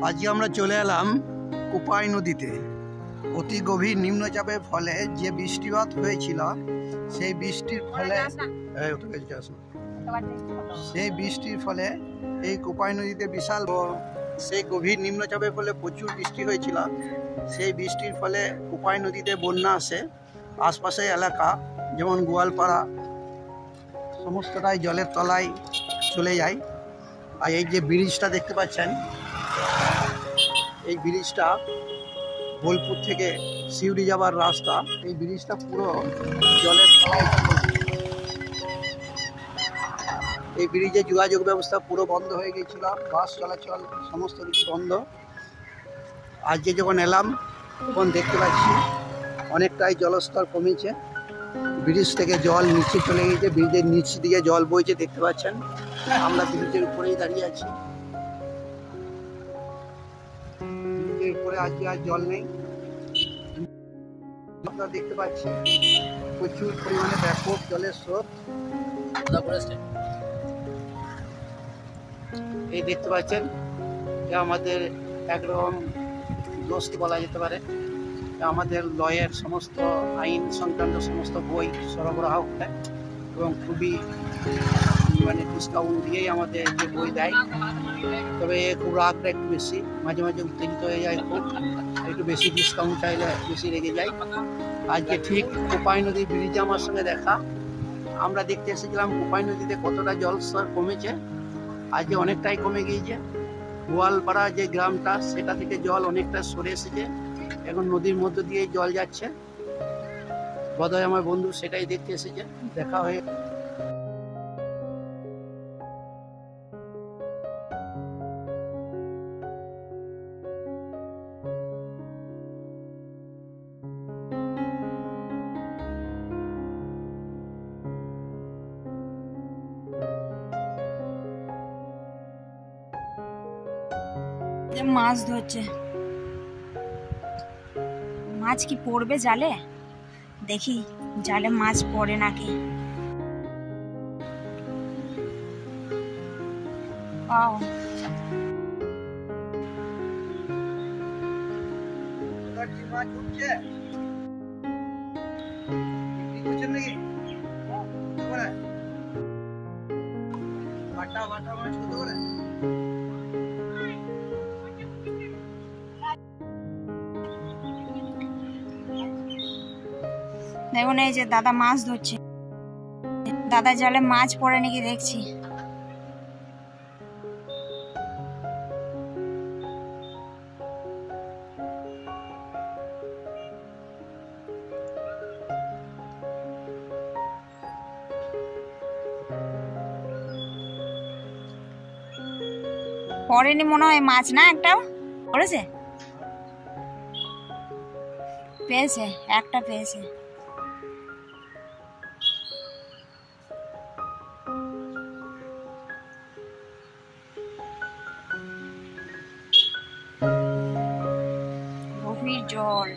আজকে আমরা চলে এলাম কোপাই নদীতে। অতি গভীর নিম্নচাপের ফলে যে বৃষ্টিপাত হয়েছিল সেই বৃষ্টির ফলে এই কোপাই নদীতে বিশাল সেই গভীর নিম্নচাপের ফলে প্রচুর বৃষ্টি হয়েছিল। সেই বৃষ্টির ফলে কোপাই নদীতে বন্যা আসে। আশপাশের এলাকা যেমন গোয়ালপাড়া সমস্তটাই জলের তলায় চলে যায়। আর এই যে ব্রিজটা দেখতে পাচ্ছেন, এই ব্রিজটা বোলপুর থেকে সিউড়ি যাবার রাস্তা। এই ব্রিজটা পুরো জলের তলায়। এই ব্রিজে যোগাযোগ ব্যবস্থা পুরো বন্ধ হয়ে গিয়েছিল, বাস চলাচল সমস্ত কিছু বন্ধ। আজকে যখন এলাম তখন দেখতে পাচ্ছি অনেকটাই জলস্তর কমেছে। ব্রিজ থেকে জল নিচে চলে গেছে, ব্রিজের নিচ দিকে জল বইছে দেখতে পাচ্ছেন। আমরা ব্রিজের উপরেই দাঁড়িয়ে আছি। ব্রিজের উপরে আজকে আর জল নেই। আপনারা দেখতে পাচ্ছি প্রচুর পরিমাণে ব্যাপক জলের স্রোত। এই দেখতে পাচ্ছেন আমাদের একরকম দোস্ত বলা যেতে পারে। আমাদের লয়ের সমস্ত আইন সংক্রান্ত সমস্ত বই সরবরাহ করে এবং খুবই ডিসকাউন্ট দিয়েই আমাদের যে বই দেয়। তবে খুব রাগটা একটু বেশি, মাঝে মাঝে উত্তেজিত হয়ে যায়, খুব একটু বেশি ডিসকাউন্ট চাইলে বেশি রেগে যায়। আজকে ঠিক কোপাই নদী ব্রিজে আমার সঙ্গে দেখা। আমরা দেখতে এসেছিলাম কোপাই নদীতে কতটা জলস্তর কমেছে। আজকে অনেকটাই কমে গিয়েছে। গোয়ালপাড়া যে গ্রামটা সেটা থেকে জল অনেকটা সরে এসেছে। এখন নদীর মধ্য দিয়ে জল যাচ্ছে। বোধহয় আমার বন্ধু সেটাই দেখতে এসেছে। দেখা হয়ে মাছ ধরছে। মাছ কি পড়বে জালে? দেখি জালে মাছ পড়ে নাকি। দেখুন এই যে দাদা মাছ ধরছে। দাদা জালে মাছ পড়ে নাকি দেখছি। পড়েনি মনে হয় মাছ, না একটাও পড়েছে? পেয়েছে, একটা পেয়েছে। গভীর জল।